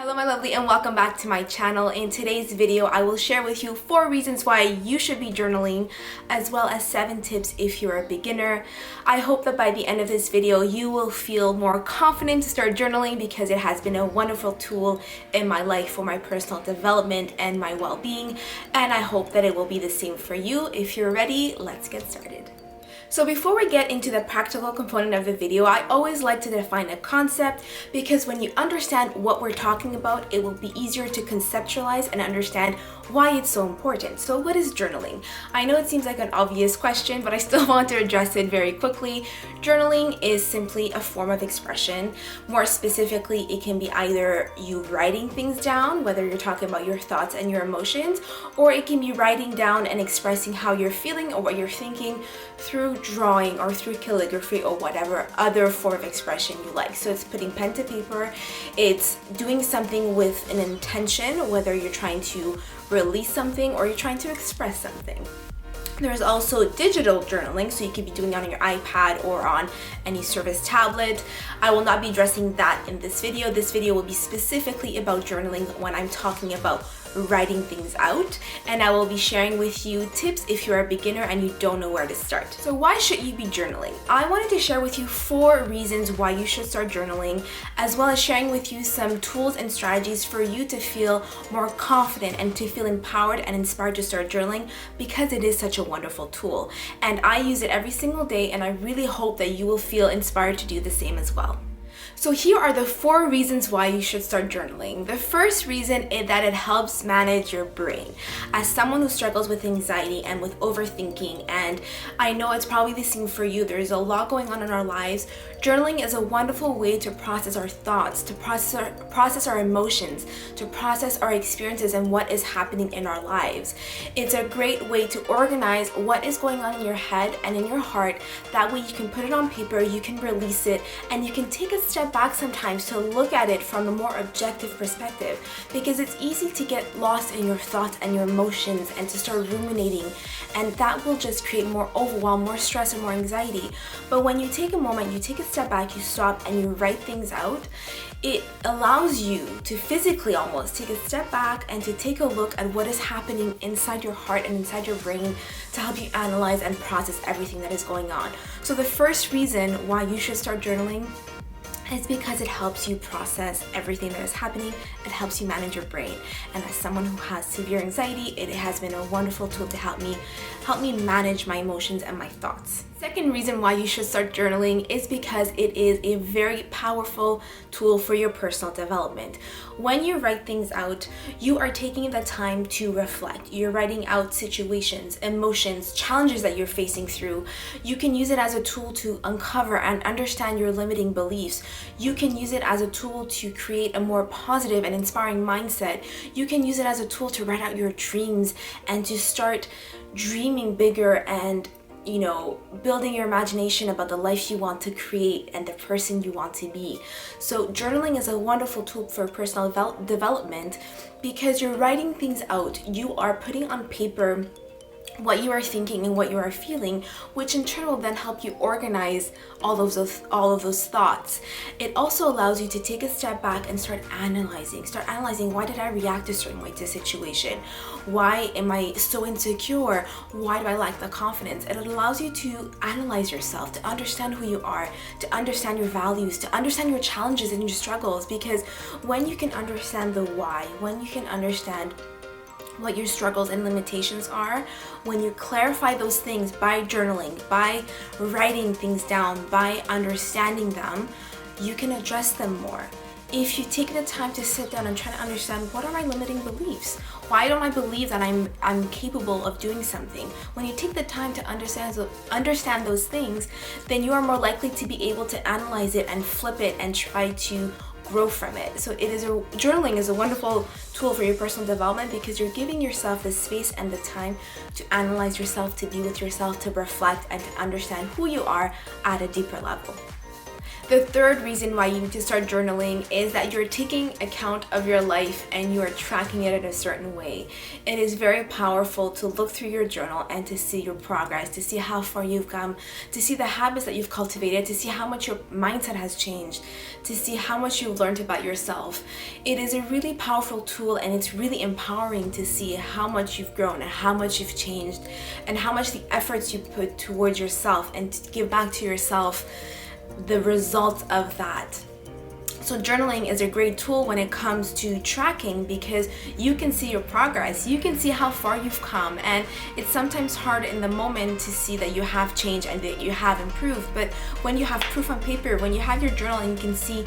Hello my lovely and welcome back to my channel. In today's video, I will share with you 4 reasons why you should be journaling, as well as 7 tips if you're a beginner. I hope that by the end of this video, you will feel more confident to start journaling because it has been a wonderful tool in my life for my personal development and my well-being. And I hope that it will be the same for you. If you're ready, let's get started. So before we get into the practical component of the video, I always like to define a concept because when you understand what we're talking about, it will be easier to conceptualize and understand why it's so important. So what is journaling? I know it seems like an obvious question, but I still want to address it very quickly. Journaling is simply a form of expression. More specifically, it can be either you writing things down, whether you're talking about your thoughts and your emotions, or it can be writing down and expressing how you're feeling or what you're thinking through drawing or through calligraphy or whatever other form of expression you like. So it's putting pen to paper, it's doing something with an intention, whether you're trying to release something or you're trying to express something. There's also digital journaling, so you could be doing it on your iPad or on any service tablet. I will not be addressing that in this video. This video will be specifically about journaling when I'm talking about writing things out, and I will be sharing with you tips if you're a beginner and you don't know where to start. So why should you be journaling? I wanted to share with you 4 reasons why you should start journaling, as well as sharing with you some tools and strategies for you to feel more confident and to feel empowered and inspired to start journaling, because it is such a wonderful tool and I use it every single day, and I really hope that you will feel inspired to do the same as well. So here are the 4 reasons why you should start journaling. The first reason is that it helps manage your brain. As someone who struggles with anxiety and with overthinking, and I know it's probably the same for you, there's a lot going on in our lives. Journaling is a wonderful way to process our thoughts, to process our emotions, to process our experiences and what is happening in our lives. It's a great way to organize what is going on in your head and in your heart. That way you can put it on paper, you can release it, and you can take a step back sometimes to look at it from a more objective perspective, because it's easy to get lost in your thoughts and your emotions and to start ruminating, and that will just create more overwhelm, more stress, and more anxiety. But when you take a moment, you take a step back, you stop and you write things out, it allows you to physically almost take a step back and to take a look at what is happening inside your heart and inside your brain to help you analyze and process everything that is going on. So the first reason why you should start journaling is because it helps you process everything that is happening. It helps you manage your brain. And as someone who has severe anxiety, it has been a wonderful tool to help me manage my emotions and my thoughts. Second reason why you should start journaling is because it is a very powerful tool for your personal development. When you write things out, you are taking the time to reflect. You're writing out situations, emotions, challenges that you're facing through. You can use it as a tool to uncover and understand your limiting beliefs. You can use it as a tool to create a more positive and inspiring mindset. You can use it as a tool to write out your dreams and to start dreaming bigger and building your imagination about the life you want to create and the person you want to be. So journaling is a wonderful tool for personal development because you're writing things out. You are putting on paper what you are thinking and what you are feeling, which in turn will then help you organize all of those thoughts. It also allows you to take a step back and start analyzing, why did I react a certain way to a situation? Why am I so insecure? Why do I lack the confidence? It allows you to analyze yourself, to understand who you are, to understand your values, to understand your challenges and your struggles, because when you can understand the why, when you can understand what your struggles and limitations are, when you clarify those things by journaling, by writing things down, by understanding them, you can address them more. If you take the time to sit down and try to understand, what are my limiting beliefs? Why don't I believe that I'm capable of doing something? When you take the time to understand those things, then you are more likely to be able to analyze it and flip it and try to grow from it. So journaling is a wonderful tool for your personal development because you're giving yourself the space and the time to analyze yourself, to be with yourself, to reflect, and to understand who you are at a deeper level. The third reason why you need to start journaling is that you're taking account of your life and you are tracking it in a certain way. It is very powerful to look through your journal and to see your progress, to see how far you've come, to see the habits that you've cultivated, to see how much your mindset has changed, to see how much you've learned about yourself. It is a really powerful tool, and it's really empowering to see how much you've grown and how much you've changed and how much the efforts you put towards yourself and to give back to yourself the results of that. So journaling is a great tool when it comes to tracking, because you can see your progress, you can see how far you've come, and it's sometimes hard in the moment to see that you have changed and that you have improved. But when you have proof on paper, when you have your journal and you can see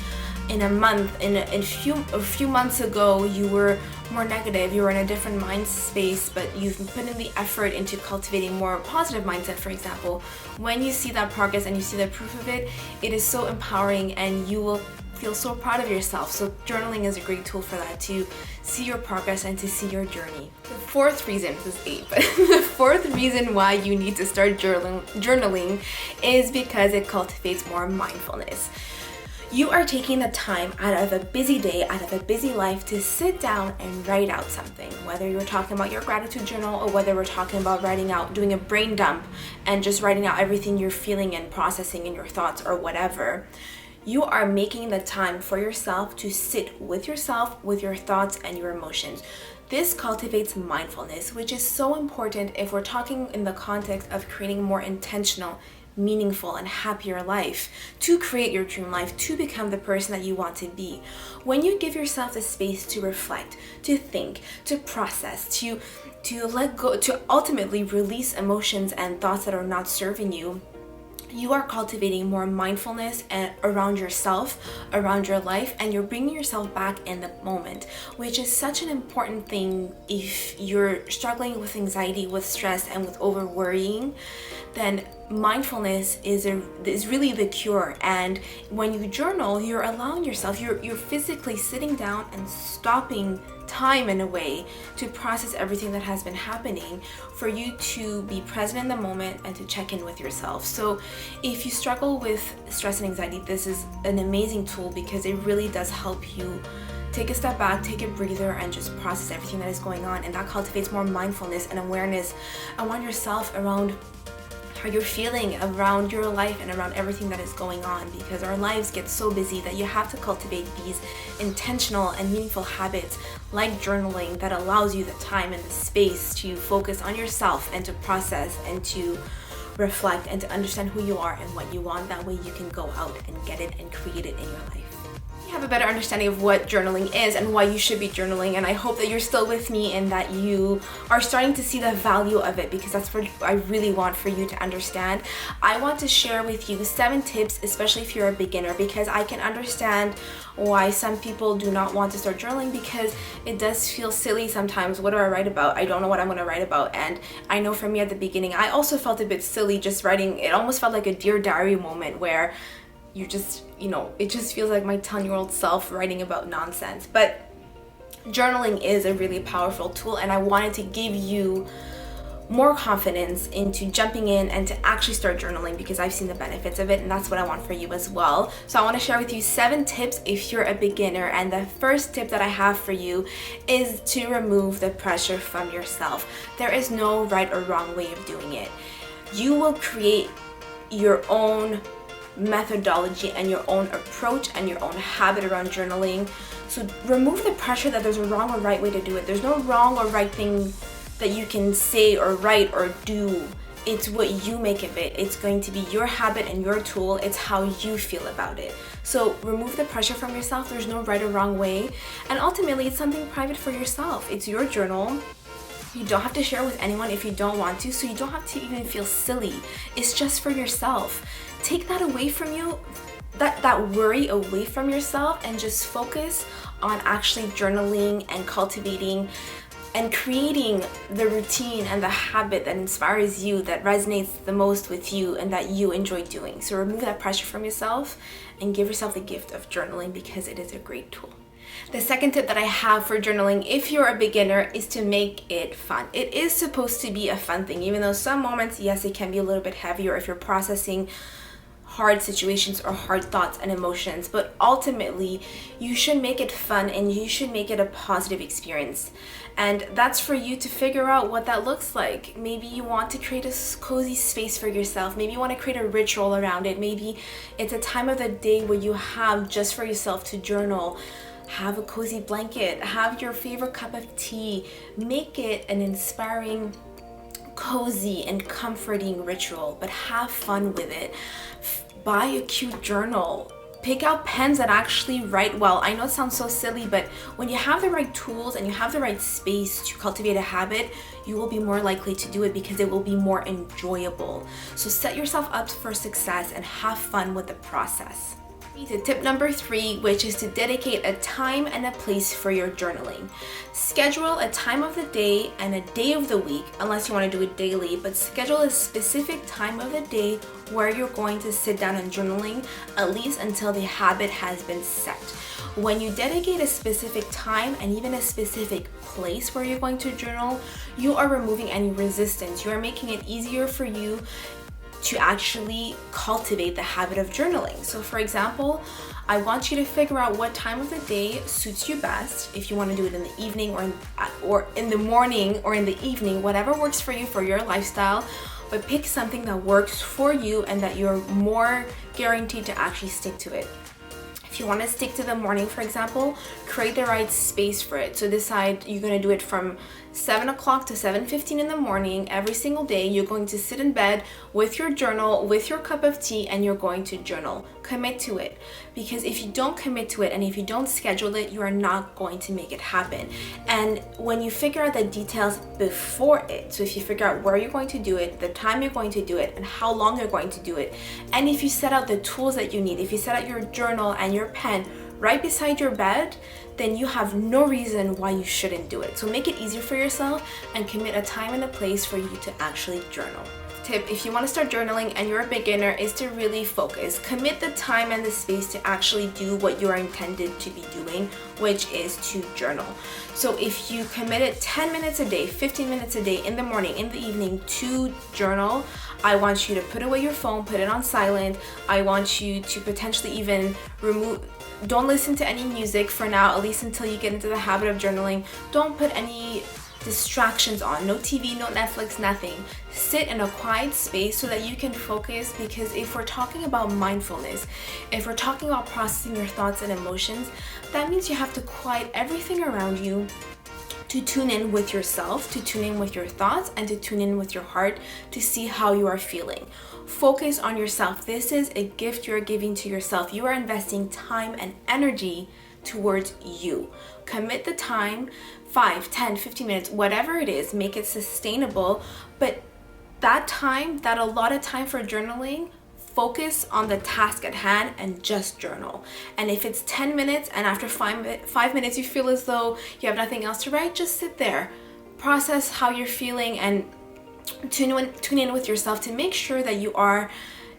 in a month, a few months ago you were more negative, you were in a different mind space, but you've put in the effort into cultivating more positive mindset, for example. When you see that progress and you see the proof of it, it is so empowering and you will feel so proud of yourself. So journaling is a great tool for that, to see your progress and to see your journey. The fourth reason, this is 8, but the fourth reason why you need to start journaling is because it cultivates more mindfulness. You are taking the time out of a busy day, out of a busy life, to sit down and write out something. Whether you're talking about your gratitude journal or whether we're talking about doing a brain dump and just writing out everything you're feeling and processing in your thoughts or whatever. You are making the time for yourself to sit with yourself, with your thoughts and your emotions. This cultivates mindfulness, which is so important if we're talking in the context of creating a more intentional, meaningful and happier life, to create your dream life, to become the person that you want to be. When you give yourself the space to reflect, to think, to process, to let go, to ultimately release emotions and thoughts that are not serving you, you are cultivating more mindfulness around yourself, around your life, and you're bringing yourself back in the moment, which is such an important thing. If you're struggling with anxiety, with stress, and with over worrying, then mindfulness is really the cure. And when you journal, you're allowing yourself, you're physically sitting down and stopping time in a way to process everything that has been happening, for you to be present in the moment and to check in with yourself. So if you struggle with stress and anxiety, this is an amazing tool, because it really does help you take a step back, take a breather, and just process everything that is going on. And that cultivates more mindfulness and awareness around yourself, around how you're feeling, around your life, and around everything that is going on, because our lives get so busy that you have to cultivate these intentional and meaningful habits like journaling that allows you the time and the space to focus on yourself and to process and to reflect and to understand who you are and what you want. That way you can go out and get it and create it in your life. Have a better understanding of what journaling is and why you should be journaling, and I hope that you're still with me and that you are starting to see the value of it, because that's what I really want for you to understand. I want to share with you 7 tips, especially if you're a beginner, because I can understand why some people do not want to start journaling, because it does feel silly sometimes. What do I write about? I don't know what I'm going to write about. And I know for me at the beginning, I also felt a bit silly just writing. It almost felt like a Dear Diary moment where you just, it just feels like my 10-year-old self writing about nonsense. But journaling is a really powerful tool, and I wanted to give you more confidence into jumping in and to actually start journaling, because I've seen the benefits of it, and that's what I want for you as well. So I want to share with you 7 tips if you're a beginner, and the first tip that I have for you is to remove the pressure from yourself. There is no right or wrong way of doing it. You will create your own methodology and your own approach and your own habit around journaling. So remove the pressure that there's a wrong or right way to do it. There's no wrong or right thing that you can say or write or do. It's what you make of it. It's going to be your habit and your tool. It's how you feel about it. So remove the pressure from yourself. There's no right or wrong way. And ultimately, it's something private for yourself. It's your journal. You don't have to share with anyone if you don't want to, so you don't have to even feel silly. It's just for yourself. Take that away from you, that worry away from yourself, and just focus on actually journaling and cultivating and creating the routine and the habit that inspires you, that resonates the most with you and that you enjoy doing. So remove that pressure from yourself and give yourself the gift of journaling, because it is a great tool. The second tip that I have for journaling, if you're a beginner, is to make it fun. It is supposed to be a fun thing, even though some moments, yes, it can be a little bit heavier if you're processing hard situations or hard thoughts and emotions, but ultimately you should make it fun and you should make it a positive experience. And that's for you to figure out what that looks like. Maybe you want to create a cozy space for yourself. Maybe you want to create a ritual around it. Maybe it's a time of the day where you have just for yourself to journal. Have a cozy blanket, have your favorite cup of tea. Make it an inspiring, cozy and comforting ritual, but have fun with it. Buy a cute journal. Pick out pens that actually write well. I know it sounds so silly, but when you have the right tools and you have the right space to cultivate a habit, you will be more likely to do it because it will be more enjoyable. So set yourself up for success and have fun with the process. To tip number 3, which is to dedicate a time and a place for your journaling. Schedule a time of the day and a day of the week, unless you want to do it daily, but schedule a specific time of the day where you're going to sit down and journaling, at least until the habit has been set. When you dedicate a specific time and even a specific place where you're going to journal, you are removing any resistance. You are making it easier for you to actually cultivate the habit of journaling. So for example, I want you to figure out what time of the day suits you best. If you want to do it in the evening or in the morning or in the evening, whatever works for you for your lifestyle, but pick something that works for you and that you're more guaranteed to actually stick to it. If you want to stick to the morning, for example, create the right space for it. So decide you're going to do it from 7 o'clock to 7:15 in the morning every single day. You're going to sit in bed with your journal, with your cup of tea, and you're going to journal. Commit to it. Because if you don't commit to it and if you don't schedule it, you are not going to make it happen. And when you figure out the details before it, so if you figure out where you're going to do it, the time you're going to do it, and how long you're going to do it, and if you set out the tools that you need, if you set out your journal and your pen right beside your bed, then you have no reason why you shouldn't do it. So make it easier for yourself and commit a time and a place for you to actually journal. Tip, if you want to start journaling and you're a beginner, is to really focus. Commit the time and the space to actually do what you are intended to be doing, which is to journal. So if you committed 10 minutes a day, 15 minutes a day, in the morning, in the evening to journal, I want you to put away your phone, put it on silent. I want you to potentially even don't listen to any music for now, at least until you get into the habit of journaling. Don't put any distractions on, no TV, no Netflix, nothing. Sit in a quiet space so that you can focus, because if we're talking about mindfulness, if we're talking about processing your thoughts and emotions, that means you have to quiet everything around you to tune in with yourself, to tune in with your thoughts, and to tune in with your heart to see how you are feeling. Focus on yourself. This is a gift you're giving to yourself. You are investing time and energy towards you. Commit the time, 5, 10, 15 minutes, whatever it is, make it sustainable. But that time, that allotted time for journaling, focus on the task at hand and just journal. And if it's 10 minutes and after 5 minutes you feel as though you have nothing else to write, just sit there. Process how you're feeling and tune in with yourself to make sure that you are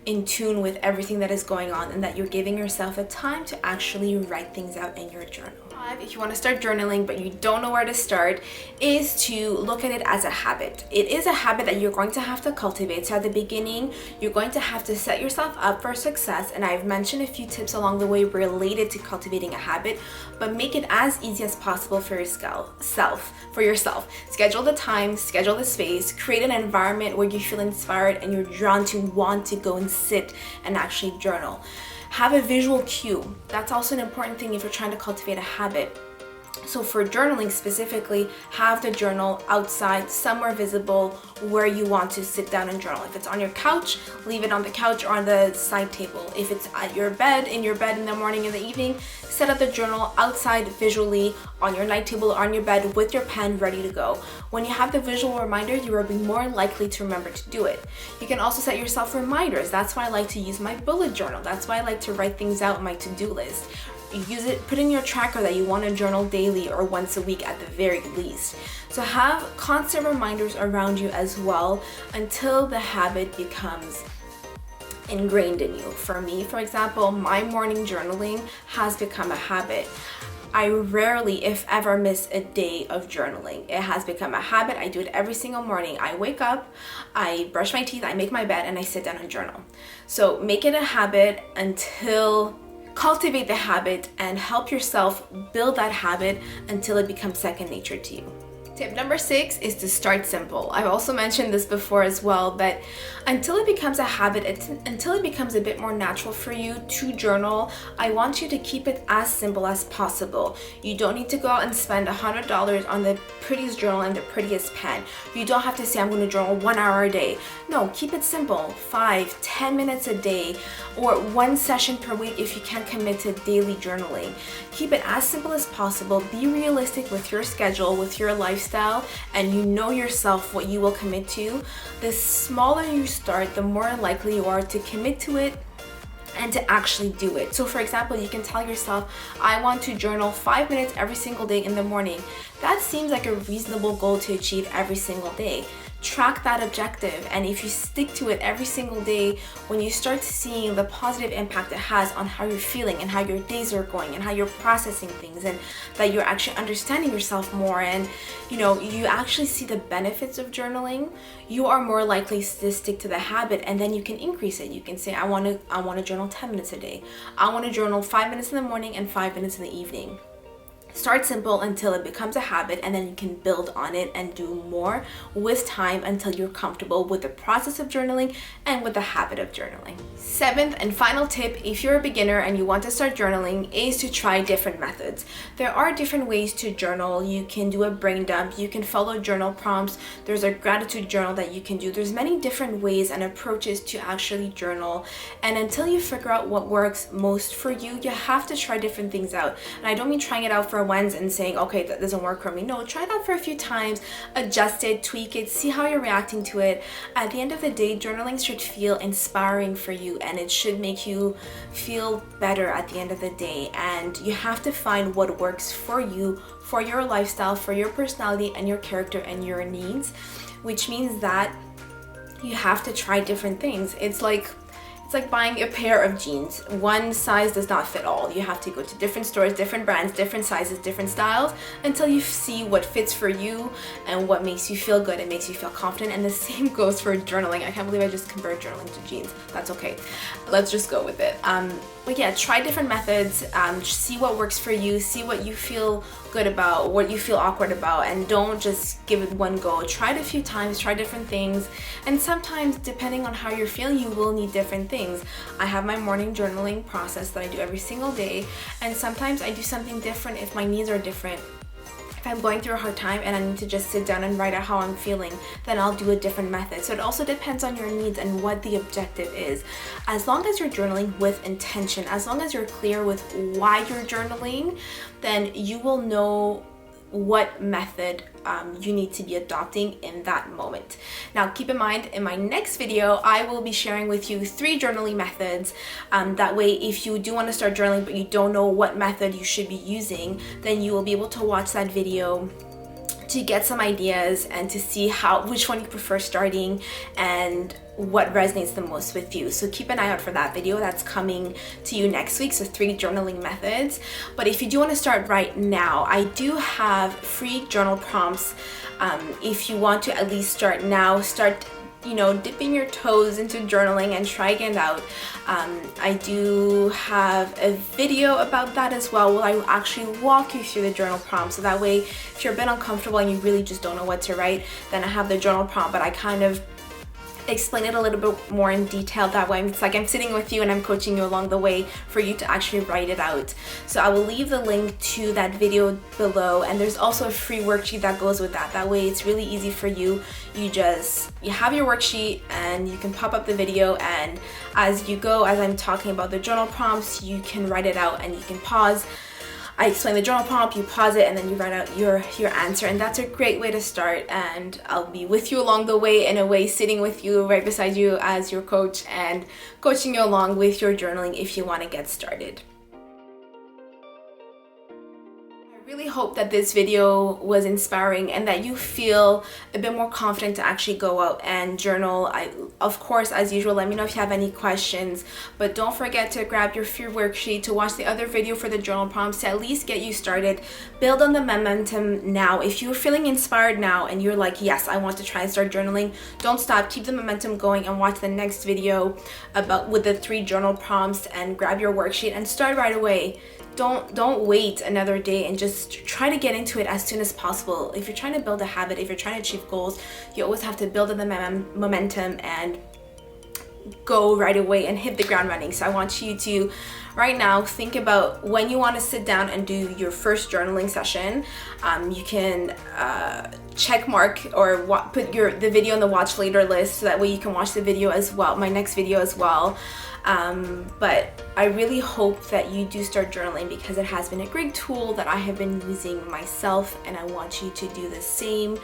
in tune with everything that is going on and that you're giving yourself a time to actually write things out in your journal. If you want to start journaling but you don't know where to start, is to look at it as a habit. It is a habit that you're going to have to cultivate. So at the beginning, you're going to have to set yourself up for success, and I've mentioned a few tips along the way related to cultivating a habit, but make it as easy as possible for yourself. Schedule the time, schedule the space, create an environment where you feel inspired and you're drawn to want to go and sit and actually journal. Have a visual cue. That's also an important thing if you're trying to cultivate a habit. So for journaling specifically, have the journal outside, somewhere visible where you want to sit down and journal. If it's on your couch, leave it on the couch or on the side table. If it's at your bed, in the morning, in the evening, set up the journal outside visually on your night table or on your bed with your pen ready to go. When you have the visual reminder, you will be more likely to remember to do it. You can also set yourself reminders. That's why I like to use my bullet journal. That's why I like to write things out in my to-do list. Use it, put in your tracker that you want to journal daily or once a week at the very least. So have constant reminders around you as well until the habit becomes ingrained in you. For me, for example, my morning journaling has become a habit. I rarely, if ever, miss a day of journaling. It has become a habit. I do it every single morning. I wake up, I brush my teeth, I make my bed, and I sit down and journal. So make it a habit until cultivate the habit and help yourself build that habit until it becomes second nature to you. Tip number 6 is to start simple. I've also mentioned this before as well, but until it becomes a habit, until it becomes a bit more natural for you to journal, I want you to keep it as simple as possible. You don't need to go out and spend $100 on the prettiest journal and the prettiest pen. You don't have to say, I'm going to journal 1 hour a day. No, keep it simple. 5-10 minutes a day, or 1 session per week if you can't commit to daily journaling. Keep it as simple as possible. Be realistic with your schedule, with your lifestyle, and you know yourself what you will commit to. The smaller you start, the more likely you are to commit to it and to actually do it. So for example, you can tell yourself, I want to journal 5 minutes every single day in the morning. That seems like a reasonable goal to achieve every single day. Track that objective, and if you stick to it every single day, when you start seeing the positive impact it has on how you're feeling and how your days are going and how you're processing things, and that you're actually understanding yourself more, and you actually see the benefits of journaling, you are more likely to stick to the habit, and then you can increase it. You can say, I want to journal 10 minutes a day. I want to journal 5 minutes in the morning and 5 minutes in the evening. Start simple until it becomes a habit, and then you can build on it and do more with time until you're comfortable with the process of journaling and with the habit of journaling. 7th and final tip, if you're a beginner and you want to start journaling, is to try different methods. There are different ways to journal. You can do a brain dump, you can follow journal prompts, there's a gratitude journal that you can do. There's many different ways and approaches to actually journal, and until you figure out what works most for you, you have to try different things out. And I don't mean trying it out for once and saying, okay, that doesn't work for me. No, try it out for a few times, adjust it, tweak it, see how you're reacting to it. At the end of the day, journaling should feel inspiring for you, and it should make you feel better at the end of the day. And you have to find what works for you, for your lifestyle, for your personality and your character and your needs, which means that you have to try different things. It's like buying a pair of jeans. One size does not fit all. You have to go to different stores, different brands, different sizes, different styles, until you see what fits for you and what makes you feel good and makes you feel confident. And the same goes for journaling. I can't believe I just compared journaling to jeans. That's okay. Let's just go with it. But yeah, try different methods, see what works for you, see what you feel good about, what you feel awkward about, and don't just give it one go. Try it a few times, try different things, and sometimes, depending on how you're feeling, you will need different things. I have my morning journaling process that I do every single day, and sometimes I do something different if my needs are different. If I'm going through a hard time and I need to just sit down and write out how I'm feeling, then I'll do a different method. So it also depends on your needs and what the objective is. As long as you're journaling with intention, as long as you're clear with why you're journaling, then you will know what method you need to be adopting in that moment. Now keep in mind, in my next video I will be sharing with you 3 journaling methods. That way, if you do want to start journaling but you don't know what method you should be using, then you will be able to watch that video to get some ideas and to see which one you prefer starting and what resonates the most with you. So keep an eye out for that video. That's coming to you next week. So 3 journaling methods. But if you do want to start right now, I do have free journal prompts. If you want to at least start now, start dipping your toes into journaling and trying it out. I do have a video about that as well, where I will actually walk you through the journal prompt. So that way, if you're a bit uncomfortable and you really just don't know what to write, then I have the journal prompt, but I kind of explain it a little bit more in detail. That way it's like I'm sitting with you and I'm coaching you along the way for you to actually write it out. So I will leave the link to that video below, and there's also a free worksheet that goes with that. That way it's really easy for you. You have your worksheet and you can pop up the video, and as you go, as I'm talking about the journal prompts, you can write it out and you can pause. I explain the journal prompt, you pause it, and then you write out your answer, and that's a great way to start. And I'll be with you along the way, in a way, sitting with you right beside you as your coach and coaching you along with your journaling if you want to get started. really hope that this video was inspiring and that you feel a bit more confident to actually go out and journal. Of course, as usual, let me know if you have any questions, but don't forget to grab your fear worksheet, to watch the other video for the journal prompts, to at least get you started. Build on the momentum now. If you're feeling inspired now and you're like, yes, I want to try and start journaling, don't stop. Keep the momentum going and watch the next video with the 3 journal prompts, and grab your worksheet and start right away. Don't wait another day, and just try to get into it as soon as possible. If you're trying to build a habit, if you're trying to achieve goals, you always have to build the momentum and go right away and hit the ground running. So I want you to right now think about when you want to sit down and do your first journaling session. You can check mark or put the video on the watch later list, so that way you can watch the video as well, my next video as well. But I really hope that you do start journaling, because it has been a great tool that I have been using myself, and I want you to do the same.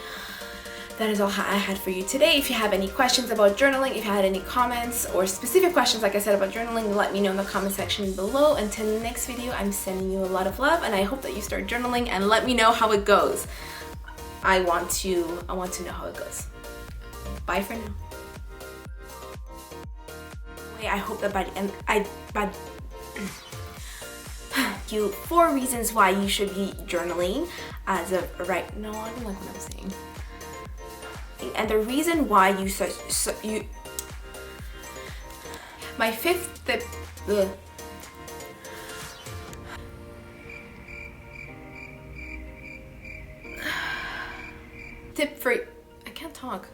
That is all I had for you today. If you have any questions about journaling, if you had any comments or specific questions, like I said, about journaling, let me know in the comment section below. Until the next video, I'm sending you a lot of love, and I hope that you start journaling and let me know how it goes. I want to know how it goes. Bye for now. I hope that by the end, you 4 reasons why you should be journaling as of right. No, I don't like what I'm saying. And the reason why my 5th tip. Tip for, I can't talk.